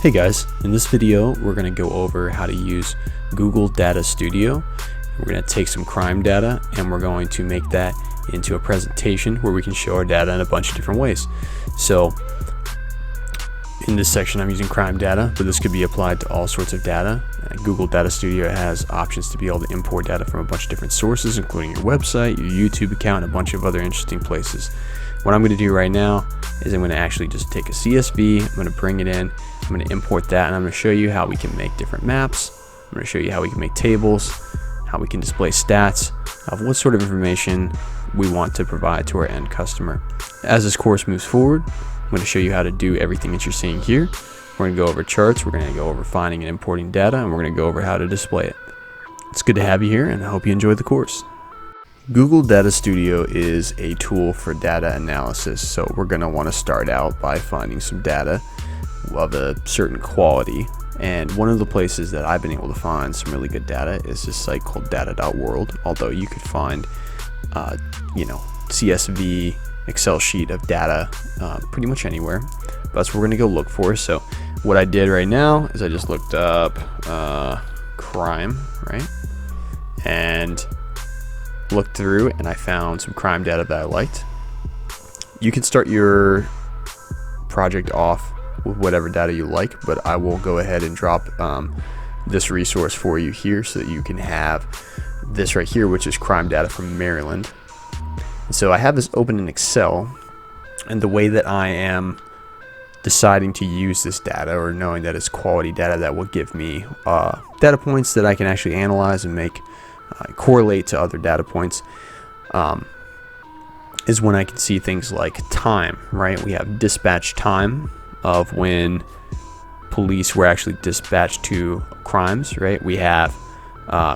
Hey guys, in this video we're going to go over how to use Google Data Studio. We're going to take some crime data and we're going to make that into a presentation where we can show our data in a bunch of different ways. So in this section I'm using crime data, but this could be applied to all sorts of data. Google Data Studio has options to be able to import data from a bunch of different sources, including your website, your YouTube account, and a bunch of other interesting places. What I'm going to do right now is I'm going to actually just take a CSV, I'm going to bring it in, I'm going to import that, and I'm going to show you how we can make different maps. I'm going to show you how we can make tables, how we can display stats of what sort of information we want to provide to our end customer. As this course moves forward, I'm going to show you how to do everything that you're seeing here. We're going to go over charts, we're going to go over finding and importing data, and we're going to go over how to display it. It's good to have you here, and I hope you enjoy the course. Google Data Studio is a tool for data analysis, so we're going to want to start out by finding some data of a certain quality. And one of the places that I've been able to find some really good data is this site called data.world, although you could find CSV, Excel sheet of data pretty much anywhere. But that's what we're going to go look for. So what I did right now is I just looked up crime, right? And looked through and I found some crime data that I liked. You can start your project off with whatever data you like, but I will go ahead and drop this resource for you here so that you can have this right here, which is crime data from Maryland. And so I have this open in Excel, and the way that I am deciding to use this data, or knowing that it's quality data that will give me data points that I can actually analyze and make correlate to other data points, is when I can see things like time, right? We have dispatch time of when police were actually dispatched to crimes, right? We have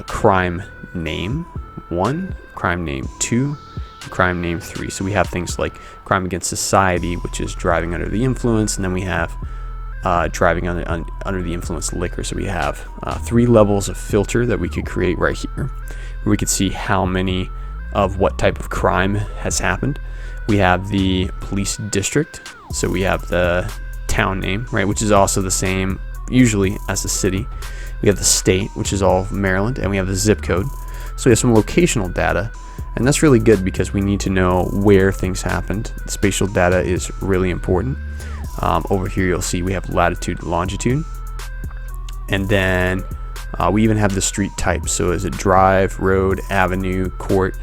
crime name 1, crime name 2, crime name 3. So we have things like crime against society, which is driving under the influence, and then we have driving under the influence liquor. So we have 3 levels of filter that we could create right here, where we could see how many of what type of crime has happened. We have the police district, so we have the town name, right, which is also the same usually as the city. We have the state, which is all of Maryland, and we have the zip code. So we have some locational data, and that's really good because we need to know where things happened. The spatial data is really important. Over here you'll see we have latitude and longitude, and then we even have the street type. So is it drive, road, avenue, court?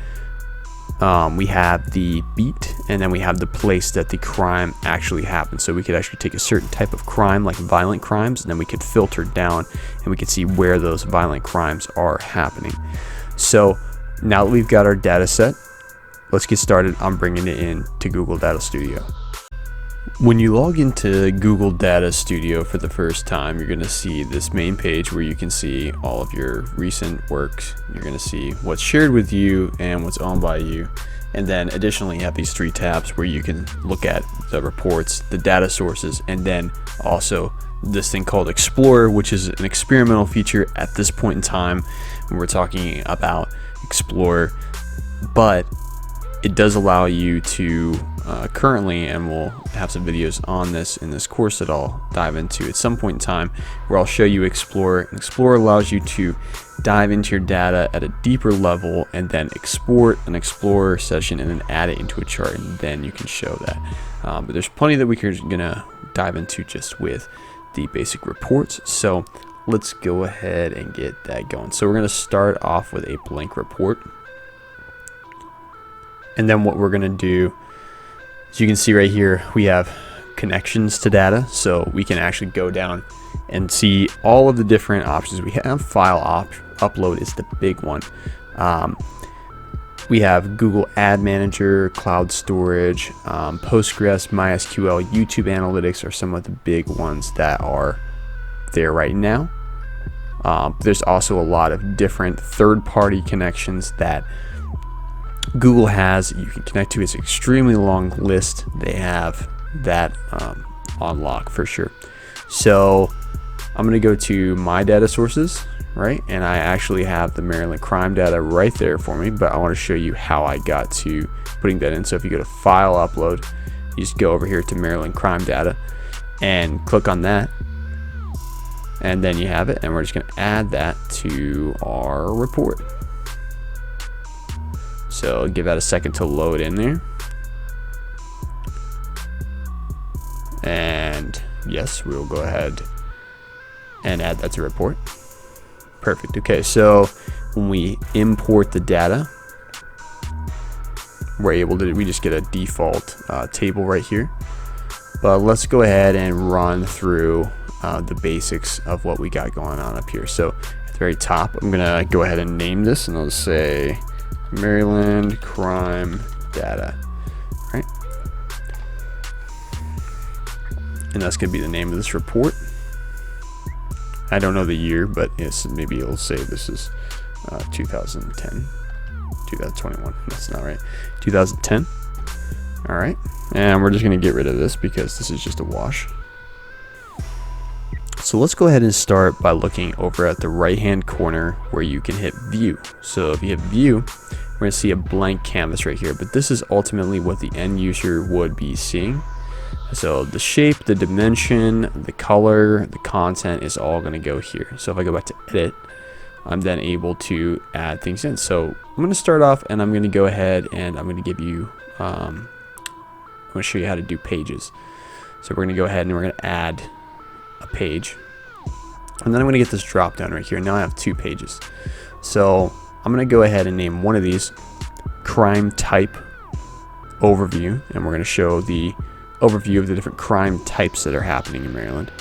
We have the beat, and then we have the place that the crime actually happened. So we could actually take a certain type of crime, like violent crimes, and then we could filter down and we could see where those violent crimes are happening. So now that we've got our data set, let's get started on bringing it in to Google Data Studio. When you log into Google Data Studio for the first time, you're going to see this main page where you can see all of your recent works. You're going to see what's shared with you and what's owned by you. And then additionally, you have these 3 tabs where you can look at the reports, the data sources, and then also this thing called Explorer, which is an experimental feature at this point in time when we're talking about Explorer. But it does allow you to currently, and we'll have some videos on this in this course that I'll dive into at some point in time, where I'll show you Explorer. And Explorer allows you to dive into your data at a deeper level and then export an Explorer session and then add it into a chart, and then you can show that. But there's plenty that we're gonna dive into just with the basic reports. So let's go ahead and get that going. So we're gonna start off with a blank report. And then what we're going to do, as you can see right here, we have connections to data. So we can actually go down and see all of the different options we have. File upload is the big one. We have Google Ad Manager, Cloud Storage, Postgres, MySQL, YouTube Analytics are some of the big ones that are there right now. There's also a lot of different third-party connections that Google has. You can connect to. It's an extremely long list. They have that on lock for sure. So I'm going to go to my data sources, right? And I actually have the Maryland crime data right there for me, but I want to show you how I got to putting that in. So if you go to file upload, you just go over here to Maryland crime data and click on that. And then you have it, and we're just going to add that to our report. So give that a second to load in there. And yes, we'll go ahead and add that to report. Perfect. Okay, so when we import the data, we're able to, we just get a default table right here. But let's go ahead and run through the basics of what we got going on up here. So at the very top, I'm gonna go ahead and name this, and I'll just say Maryland crime data, right? And that's gonna be the name of this report. I don't know the year, but yes, maybe it'll say this is 2010, 2021. That's not right. 2010. All right, and we're just gonna get rid of this because this is just a wash. So let's go ahead and start by looking over at the right hand corner where you can hit view. So if you hit view, we're gonna see a blank canvas right here, but this is ultimately what the end user would be seeing. So the shape, the dimension, the color, the content is all gonna go here. So if I go back to edit, I'm then able to add things in. So I'm gonna start off, and I'm gonna go ahead and I'm gonna give you, I'm gonna show you how to do pages. So we're gonna go ahead and we're gonna add a page, and then I'm gonna get this drop down right here. Now I have 2 pages. So I'm gonna go ahead and name one of these crime type overview, and we're gonna show the overview of the different crime types that are happening in Maryland.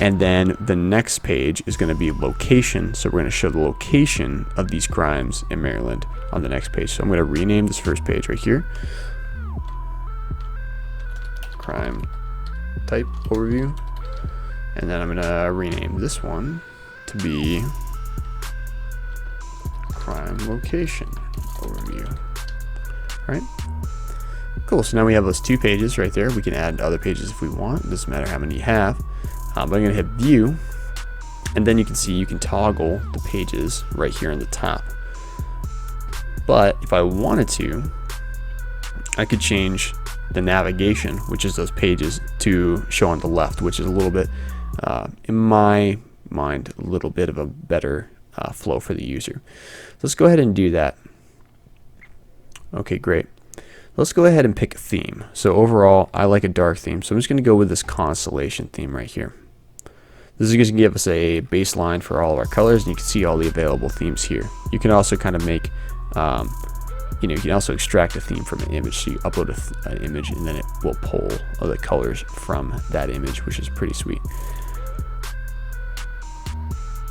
And then the next page is going to be location, so we're going to show the location of these crimes in Maryland on the next page. So I'm going to rename this first page right here, crime type overview, and then I'm going to rename this one to be crime location overview. All right. Cool, so now we have those 2 pages right there. We can add other pages if we want. It doesn't matter how many you have. But I'm gonna hit view, and then you can see you can toggle the pages right here on the top. But if I wanted to, I could change the navigation, which is those pages, to show on the left, which is a little bit, in my mind, a little bit of a better flow for the user. So let's go ahead and do that. Okay, great. Let's go ahead and pick a theme. So overall, I like a dark theme, so I'm just going to go with this constellation theme right here. This is going to give us a baseline for all of our colors, and you can see all the available themes here. You can also kind of make, you can also extract a theme from an image. So you upload an image, and then it will pull all the colors from that image, which is pretty sweet.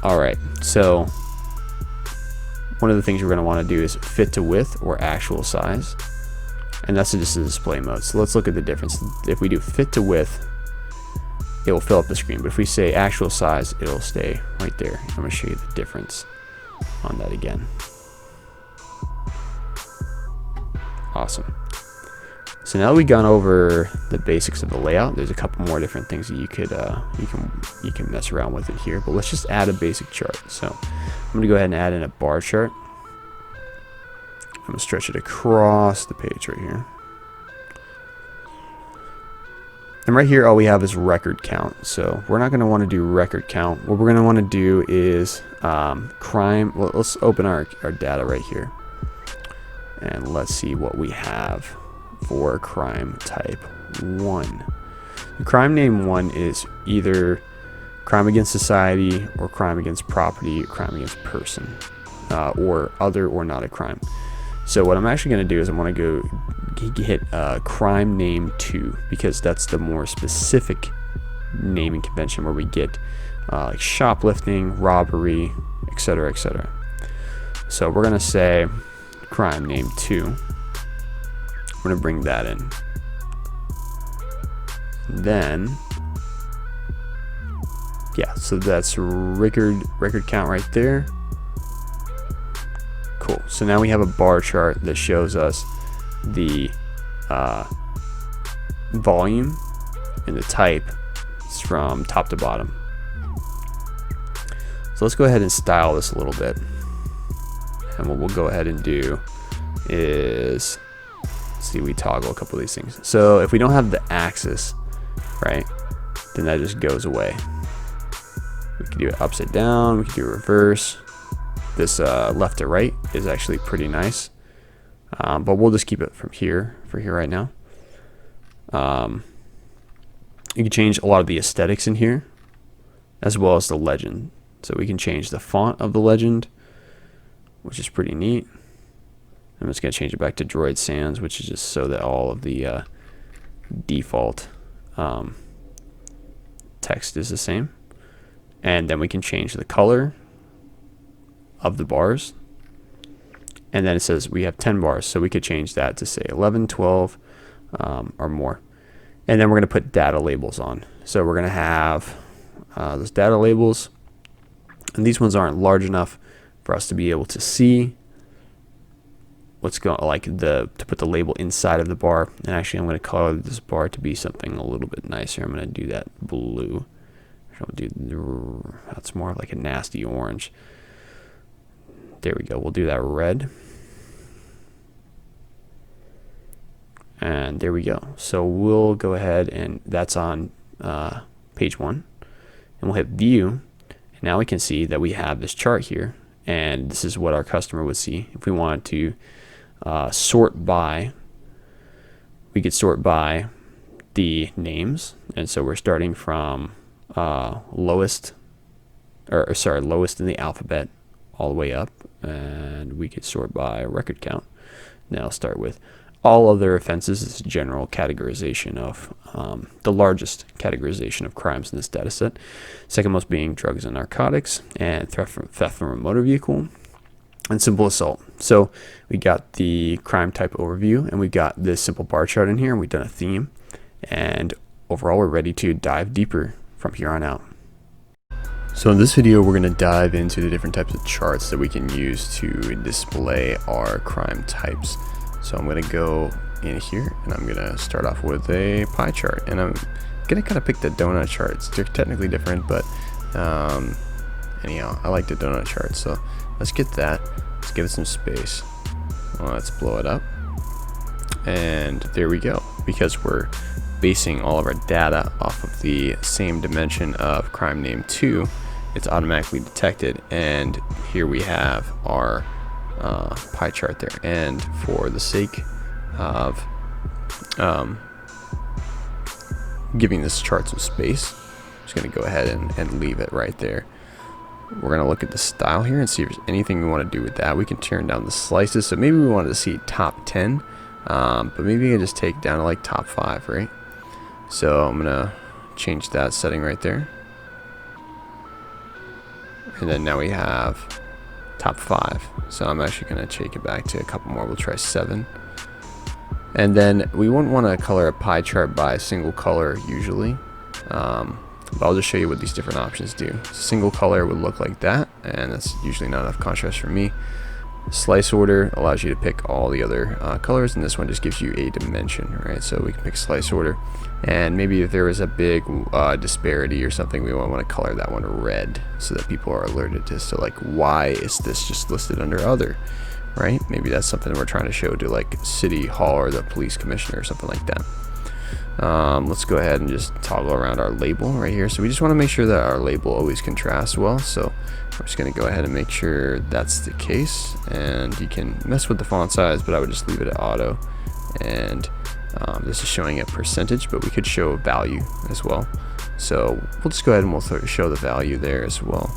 All right, so one of the things we're going to want to do is fit to width or actual size. And that's just the display mode. So let's look at the difference. If we do fit to width, it will fill up the screen. But if we say actual size, it'll stay right there. I'm going to show you the difference on that again. Awesome. So now that we've gone over the basics of the layout, there's a couple more different things that you could you can mess around with in here. But let's just add a basic chart. So I'm going to go ahead and add in a bar chart. I'm going to stretch it across the page right here. And right here, all we have is record count. So we're not going to want to do record count. What we're going to want to do is crime. Well, let's open our data right here. And let's see what we have for crime type 1. The crime name 1 is either crime against society or crime against property or crime against person, or other or not a crime. So what I'm actually going to do is I'm going to go hit crime name 2, because that's the more specific naming convention where we get like shoplifting, robbery, etc., etc. So we're going to say crime name 2. I'm going to bring that in. Then, yeah, so that's record count right there. Cool. So now we have a bar chart that shows us the volume and the type from top to bottom. So let's go ahead and style this a little bit. And what we'll go ahead and do is, see, we toggle a couple of these things. So if we don't have the axis, right, then that just goes away. We can do it upside down, we can do reverse. This left to right is actually pretty nice, but we'll just keep it from here for here right now. You can change a lot of the aesthetics in here, as well as the legend. So we can change the font of the legend, which is pretty neat. I'm just going to change it back to Droid Sans, which is just so that all of the default text is the same. And then we can change the color of the bars. And then it says we have 10 bars, so we could change that to say 11, 12, or more. And then we're going to put data labels on. So we're going to have those data labels. And these ones aren't large enough for us to be able to see what's going, like to put the label inside of the bar. And actually I'm going to color this bar to be something a little bit nicer. I'm going to do that blue. That's more like a nasty orange. There we go. We'll do that red. And there we go. So we'll go ahead, and that's on page 1. And we'll hit view. And now we can see that we have this chart here. And this is what our customer would see. If we wanted to sort by, we could sort by the names. And so we're starting from lowest in the alphabet all the way up. And we could sort by record count. Now I'll start with all other offenses. Is general categorization of the largest categorization of crimes in this data set. Second most being drugs and narcotics, and theft from a motor vehicle, and simple assault. So we got the crime type overview, and we got this simple bar chart in here, and we've done a theme. And overall, we're ready to dive deeper from here on out. So in this video, we're going to dive into the different types of charts that we can use to display our crime types. So I'm going to go in here, and I'm going to start off with a pie chart, and I'm going to kind of pick the donut charts. They're technically different, but anyhow, I like the donut chart. So let's get that. Let's give it some space. Let's blow it up, and there we go. Because we're basing all of our data off of the same dimension of crime name 2, it's automatically detected, and here we have our pie chart there. And for the sake of giving this chart some space, I'm just going to go ahead and leave it right there. We're going to look at the style here and see if there's anything we want to do with that. We can turn down the slices, so maybe we wanted to see top 10, but maybe we can just take down to like top 5, right? So I'm going to change that setting right there. And then now we have top 5. So I'm actually going to take it back to a couple more. We'll try 7. And then we wouldn't want to color a pie chart by a single color usually. But I'll just show you what these different options do. Single color would look like that, and that's usually not enough contrast for me. Slice order allows you to pick all the other colors, and this one just gives you a dimension, right? So we can pick slice order, and maybe if there was a big disparity or something, we want to color that one red so that people are alerted to, so like, why is this just listed under other, right? Maybe that's something we're trying to show to like City Hall or the police commissioner or something like that. Let's go ahead and just toggle around our label right here. So we just want to make sure that our label always contrasts well. So I'm just going to go ahead and make sure that's the case. And you can mess with the font size, but I would just leave it at auto. And this is showing a percentage, but we could show a value as well. So we'll just go ahead and we'll show the value there as well.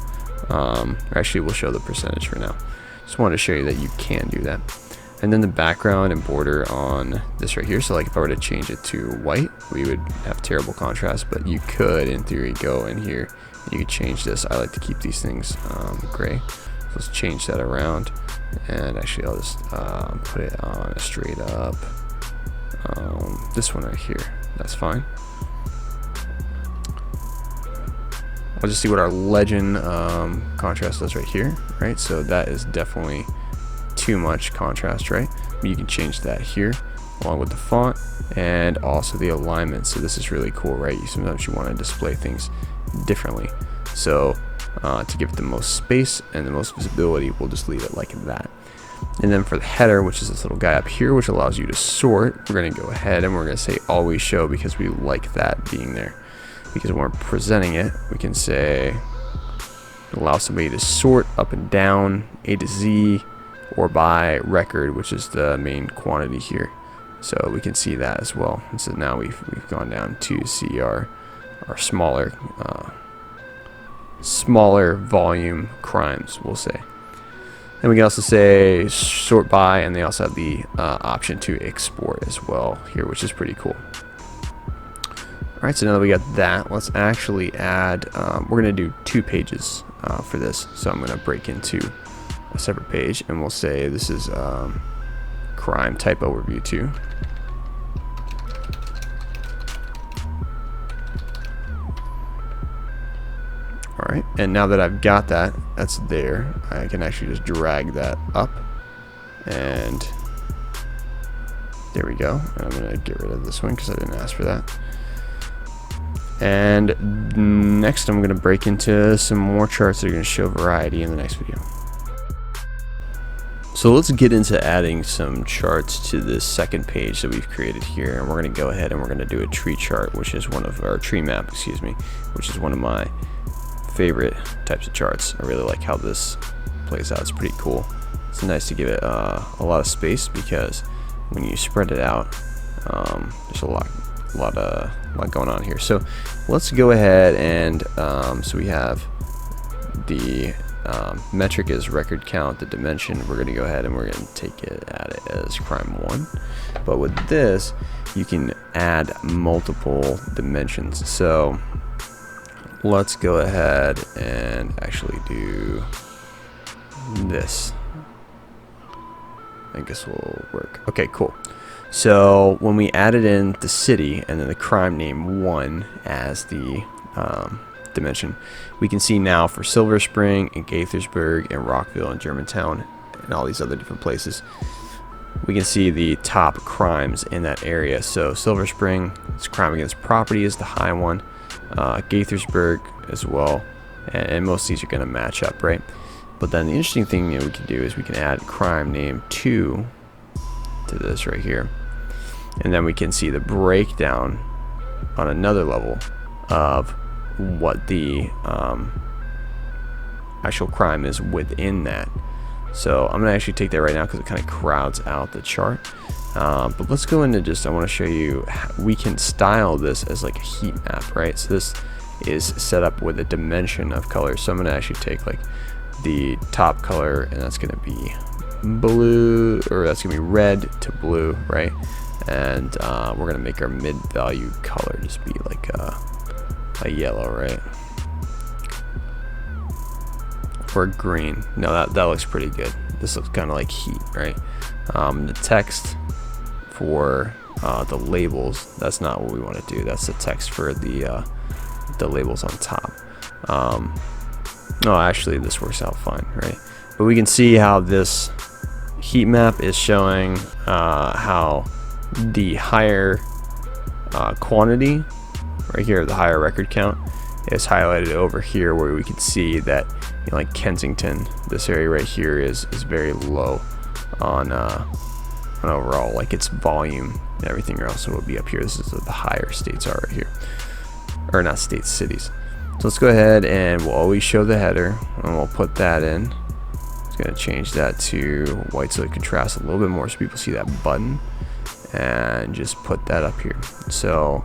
Or actually, we'll show the percentage for now. Just wanted to show you that you can do that. And then the background and border on this right here. So like if I were to change it to white, we would have terrible contrast, but you could in theory go in here and you could change this. I like to keep these things gray. So let's change that around. And actually I'll just put it on a straight up, this one right here. That's fine. I'll just see what our legend contrast does right here, right? So that is definitely too much contrast, right? But you can change that here along with the font and also the alignment. So this is really cool, right? Sometimes you want to display things differently. So to give it the most space and the most visibility, we'll just leave it like that. And then for the header, which is this little guy up here, which allows you to sort, we're going to go ahead and we're going to say always show, because we like that being there. Because when we're presenting it, we can say allow somebody to sort up and down, A to Z, or by record, which is the main quantity here. So we can see that as well. And so now we've gone down to see our smaller volume crimes, we'll say. And we can also say sort by, and they also have the option to export as well here, which is pretty cool. Alright, so now that we got that, let's actually add, we're going to do 2 pages for this. So I'm going to break into a separate page, and we'll say this is crime type overview 2. Alright, and now that I've got that, that's there, I can actually just drag that up, and there we go. And I'm going to get rid of this one because I didn't ask for that. And next I'm going to break into some more charts that are going to show variety in the next video. So let's get into adding some charts to this second page that we've created here, and we're going to go ahead and we're going to do a tree chart, which is one of our tree map, excuse me, which is one of my favorite types of charts. I really like how this plays out. It's pretty cool. It's nice to give it a lot of space, because when you spread it out, there's a lot going on here. So let's go ahead and so we have the metric is record count, the dimension. We're going to go ahead and we're going to take it, add it as crime 1. But with this, you can add multiple dimensions. So let's go ahead and actually do this. I guess will work. Okay, cool. So when we added in the city and then the crime name 1 as the dimension, we can see now for Silver Spring and Gaithersburg and Rockville and Germantown and all these other different places, we can see the top crimes in that area. So Silver Spring, its crime against property is the high one, Gaithersburg as well, and most of these are going to match up, right? But then the interesting thing that we can do is we can add crime name 2 to this right here, and then we can see the breakdown on another level of what the actual crime is within that. So I'm gonna actually take that right now because it kind of crowds out the chart, but let's go into just, I want to show you how we can style this as like a heat map, right? So this is set up with a dimension of color. So I'm gonna actually take like the top color, and that's gonna be blue, or that's gonna be red to blue, right? And we're gonna make our mid value color just be like a yellow, right? Or green. No, that looks pretty good. This looks kind of like heat, right? The text for the labels, that's not what we want to do. That's the text for the labels on top. No, actually this works out fine, right? But we can see how this heat map is showing how the higher quantity right here, the higher record count, is highlighted over here, where we can see that, you know, like Kensington, this area right here is very low on overall, like its volume and everything else. So it will be up here. This is what the higher states are right here, or not states, cities. So let's go ahead and we'll always show the header, and we'll put that in. It's going to change that to white so it contrasts a little bit more so people see that button, and just put that up here. So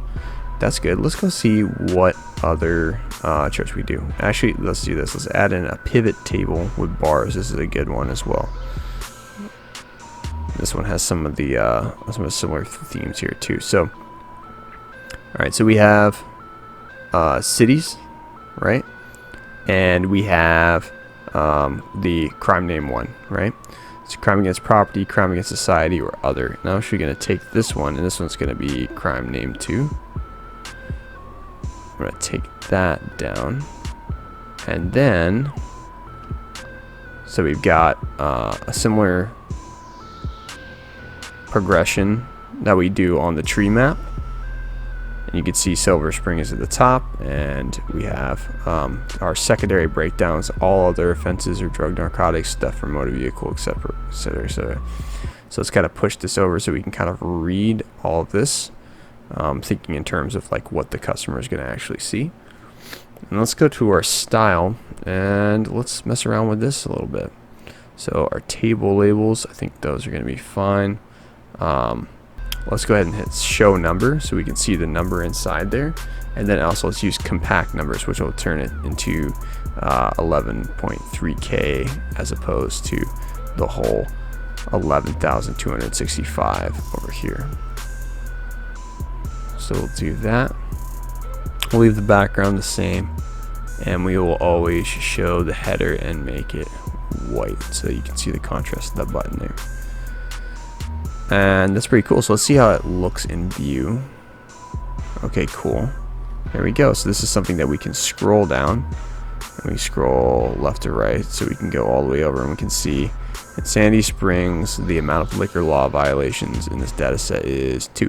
that's good. Let's go see what other charts we do. Actually, let's do this. Let's add in a pivot table with bars. This is a good one as well. This one has some of the similar themes here too. So, all right. So we have cities, right? And we have the crime name 1, right? It's crime against property, crime against society, or other. Now we're going to take this one, and this one's going to be crime name 2. I'm going to take that down, and then so we've got a similar progression that we do on the tree map, and you can see Silver Spring is at the top, and we have our secondary breakdowns, all other offenses or drug, narcotics, theft from motor vehicle, etc., etc., etc. So let's kind of push this over so we can kind of read all of this, thinking in terms of like what the customer is going to actually see. And let's go to our style and let's mess around with this a little bit. So our table labels, I think those are going to be fine. Let's go ahead and hit show number so we can see the number inside there. And then also let's use compact numbers, which will turn it into 11.3K as opposed to the whole 11,265 over here. So we'll do that. We'll leave the background the same, and we will always show the header and make it white so you can see the contrast of that button there. And that's pretty cool. So let's see how it looks in view. Okay, cool. There we go. So this is something that we can scroll down, and we scroll left to right so we can go all the way over, and we can see in Sandy Springs the amount of liquor law violations in this data set is 2,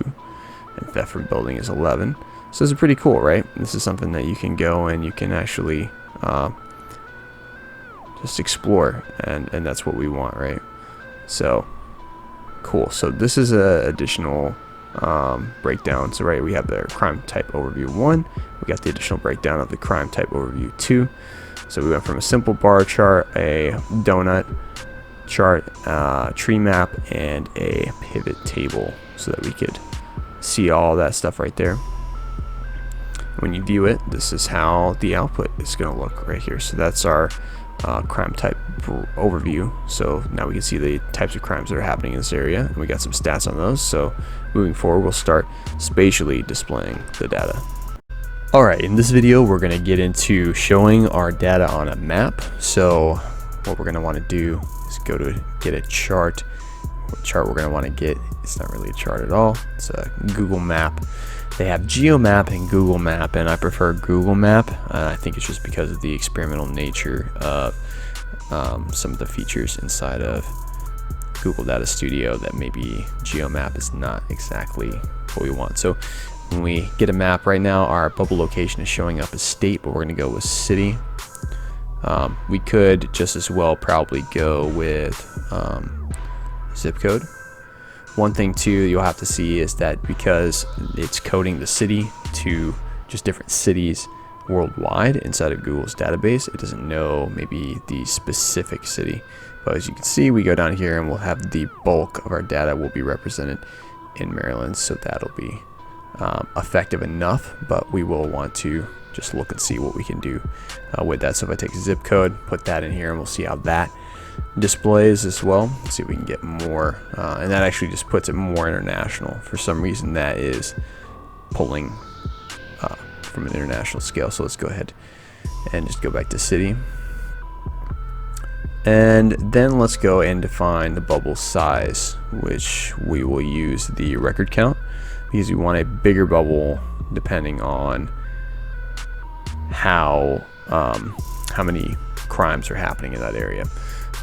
and theft from building is 11. So this is pretty cool, right? This is something that you can go and you can actually just explore, and that's what we want, right? So cool. So this is a additional breakdown. So right, we have the crime type overview 1, we got the additional breakdown of the crime type overview 2. So we went from a simple bar chart, a donut chart, tree map, and a pivot table so that we could see all that stuff right there. When you view it, this is how the output is going to look right here. So that's our crime type overview. So now we can see the types of crimes that are happening in this area, and we got some stats on those. So moving forward, we'll start spatially displaying the data. Alright, in this video we're going to get into showing our data on a map. So what we're going to want to do is go to get a chart. What chart we're going to want to get, it's not really a chart at all, it's a Google map. They have GeoMap and Google Map, and I prefer Google Map. I think it's just because of the experimental nature of some of the features inside of Google Data Studio that maybe GeoMap is not exactly what we want. So when we get a map right now, our bubble location is showing up as state, but we're going to go with city. We could just as well probably go with zip code. One thing too you'll have to see is that because it's coding the city to just different cities worldwide inside of Google's database, it doesn't know maybe the specific city. But as you can see, we go down here and we'll have the bulk of our data will be represented in Maryland, so that'll be effective enough, but we will want to just look and see what we can do with that. So if I take a zip code, put that in here, and we'll see how that displays as well. Let's see if we can get more, and that actually just puts it more international. For some reason that is pulling from an international scale. So let's go ahead and just go back to city, and then let's go and define the bubble size, which we will use the record count because we want a bigger bubble depending on how many crimes are happening in that area.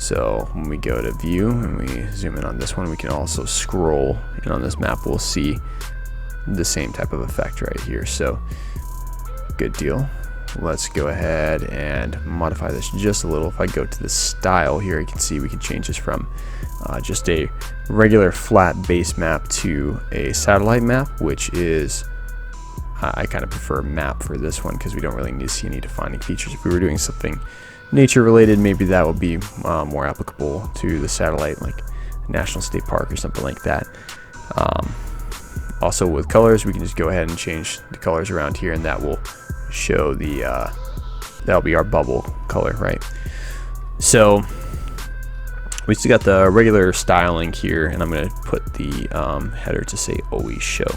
So when we go to view and we zoom in on this one, we can also scroll, and on this map we'll see the same type of effect right here. So good deal. Let's go ahead and modify this just a little. If I go to the style here, you can see we can change this from just a regular flat base map to a satellite map, which is I kind of prefer map for this one because we don't really need to see any defining features. If we were doing something nature related, maybe that would be more applicable to the satellite, like National State Park or something like that. Also with colors, we can just go ahead and change the colors around here, and that will show the that'll be our bubble color, right? So we still got the regular styling here, and I'm going to put the header to say always show,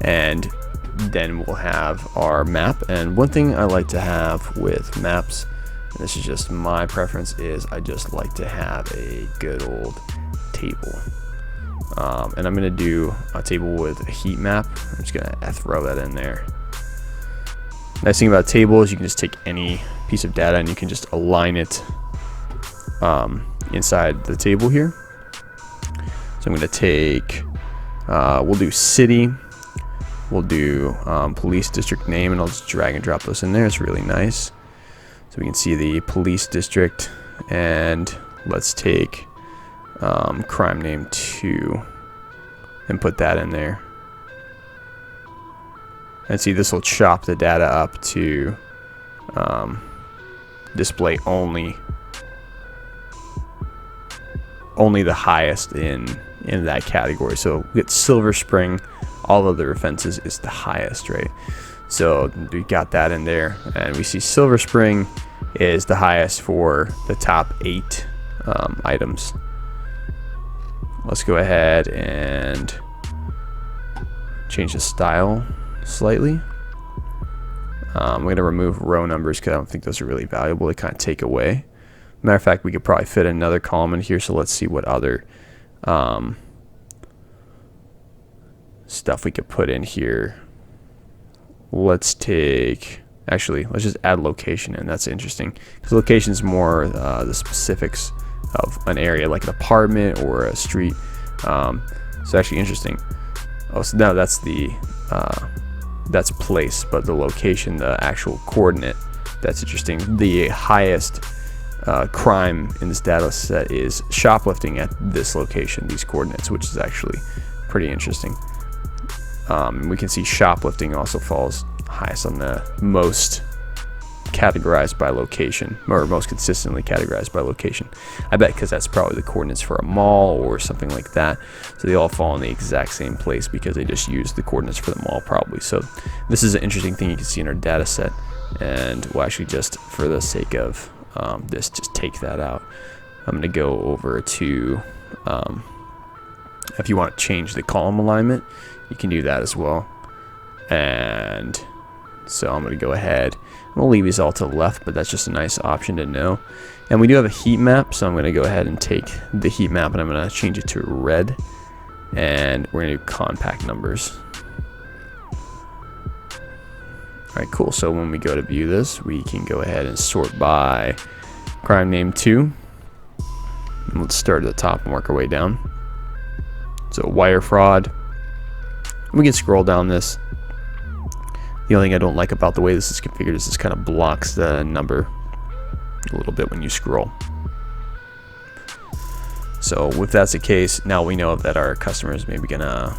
and then we'll have our map. And one thing I like to have with maps, and this is just my preference, is I just like to have a good old table. And I'm going to do a table with a heat map. I'm just going to throw that in there. Nice thing about a table is you can just take any piece of data and you can just align it inside the table here. So I'm going to take, we'll do city, we'll do police district name, and I'll just drag and drop those in there. It's really nice. So we can see the police district, and let's take crime name 2 and put that in there. And see, this will chop the data up to display only the highest in that category. So we get Silver Spring, all other offenses is the highest, right? So we got that in there, and we see Silver Spring is the highest for the top 8 items. Let's go ahead and change the style slightly. I'm going to remove row numbers because I don't think those are really valuable. They kind of take away. Matter of fact, we could probably fit another column in here, so let's see what other stuff we could put in here. Let's take, actually, let's just add location in. That's interesting because location is more the specifics of an area, like an apartment or a street. It's actually interesting. Oh, so now that's the that's place, but the location, the actual coordinate, that's interesting. The highest crime in this data set is shoplifting at this location, these coordinates, which is actually pretty interesting. We can see shoplifting also falls highest on the most categorized by location, or most consistently categorized by location. I bet because that's probably the coordinates for a mall or something like that. So they all fall in the exact same place because they just use the coordinates for the mall probably. So this is an interesting thing you can see in our data set, and we'll actually just, for the sake of this, just take that out. I'm going to go over to, if you want to change the column alignment, you can do that as well. And so I'm going to go ahead, I'm going to leave these all to the left, but that's just a nice option to know. And we do have a heat map, so I'm going to go ahead and take the heat map and I'm going to change it to red, and we're going to do compact numbers. Alright, cool. So when we go to view this, we can go ahead and sort by crime name 2. And let's start at the top and work our way down. So wire fraud. We can scroll down this. The only thing I don't like about the way this is configured is this kind of blocks the number a little bit when you scroll. So if that's the case, now we know that our customer is maybe gonna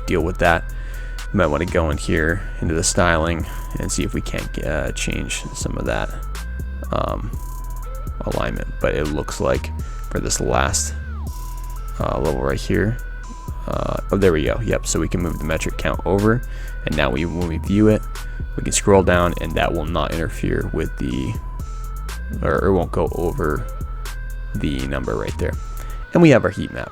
deal with that. You might want to go in here into the styling and see if we can't change some of that alignment. But it looks like for this last level right here, oh, there we go. Yep. So we can move the metric count over, and now when we view it, we can scroll down, and that will not interfere with the, or it won't go over the number right there. And we have our heat map.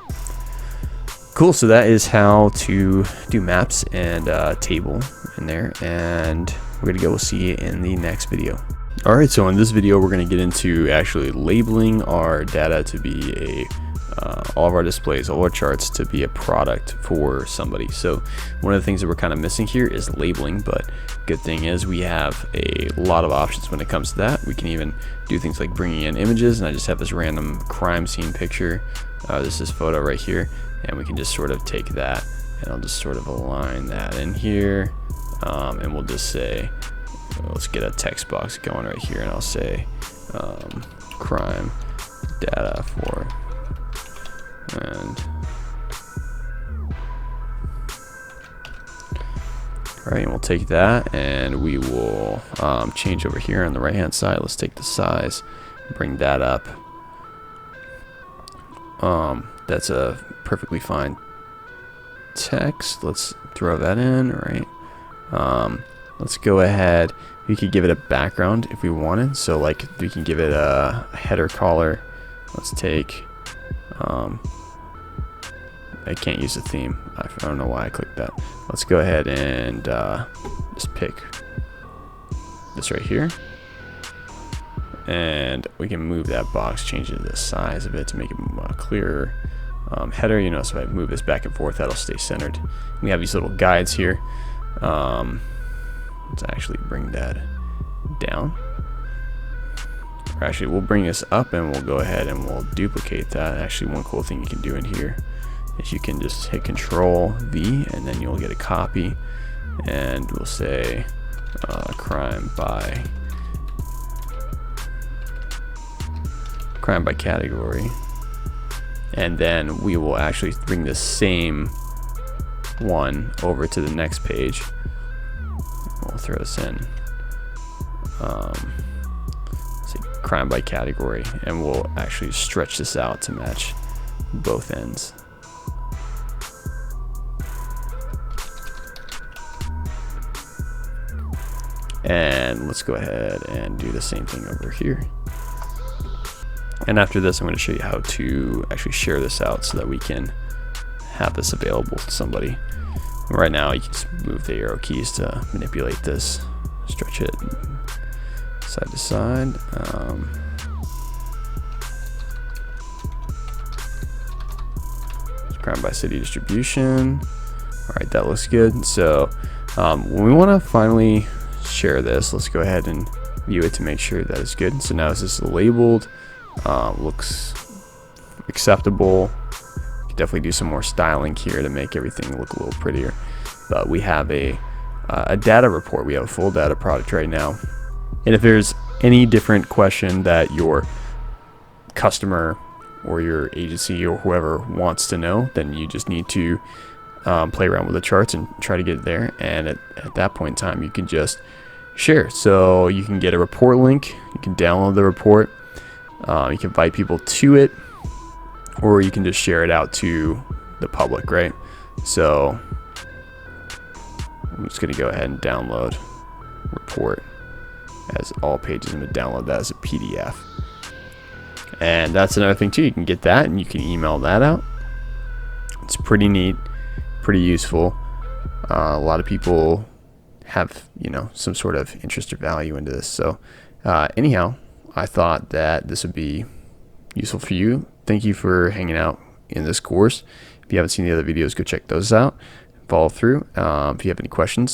Cool. So that is how to do maps and table in there, and we're gonna go see it in the next video. All right. So in this video, we're gonna get into actually labeling our data to be a all of our displays, all our charts to be a product for somebody. So one of the things that we're kind of missing here is labeling, but good thing is we have a lot of options when it comes to that. We can even do things like bringing in images, and I just have this random crime scene picture. This is photo right here, and we can just sort of take that, and I'll just sort of align that in here, and we'll just say, let's get a text box going right here, and I'll say crime data for, and all right, and we'll take that, and we will change over here on the right hand side. Let's take the size, bring that up. That's a perfectly fine text. Let's throw that in, right? Let's go ahead, we could give it a background if we wanted, so like we can give it a header color. Let's take I can't use a theme. I don't know why I clicked that. Let's go ahead and just pick this right here, and we can move that box, change it to the size of it to make it clearer. Header, you know, so if I move this back and forth, that'll stay centered. We have these little guides here. Let's actually bring that down. Or actually, we'll bring this up, and we'll go ahead and we'll duplicate that. Actually, one cool thing you can do in here is you can just hit Control V, and then you'll get a copy, and we'll say crime by category, and then we will actually bring the same one over to the next page. We'll throw this in. crime by category, and we'll actually stretch this out to match both ends. And let's go ahead and do the same thing over here. And after this, I'm going to show you how to actually share this out so that we can have this available to somebody. Right now, you can just move the arrow keys to manipulate this, stretch it side to side. Crime by city distribution. All right, that looks good. So when we want to finally share this, let's go ahead and view it to make sure that it's good. So now this is labeled, looks acceptable. You can definitely do some more styling here to make everything look a little prettier. But we have a data report. We have a full data product right now. And if there's any different question that your customer or your agency or whoever wants to know, then you just need to play around with the charts and try to get it there. And at that point in time, you can just share. So you can get a report link, you can download the report, you can invite people to it, or you can just share it out to the public, right? So I'm just going to go ahead and download report as all pages. I'm going to download that as a PDF. And that's another thing too, you can get that and you can email that out. It's pretty neat, pretty useful. A lot of people have, you know, some sort of interest or value into this. So anyhow, I thought that this would be useful for you. Thank you for hanging out in this course. If you haven't seen the other videos, go check those out, follow through. If you have any questions,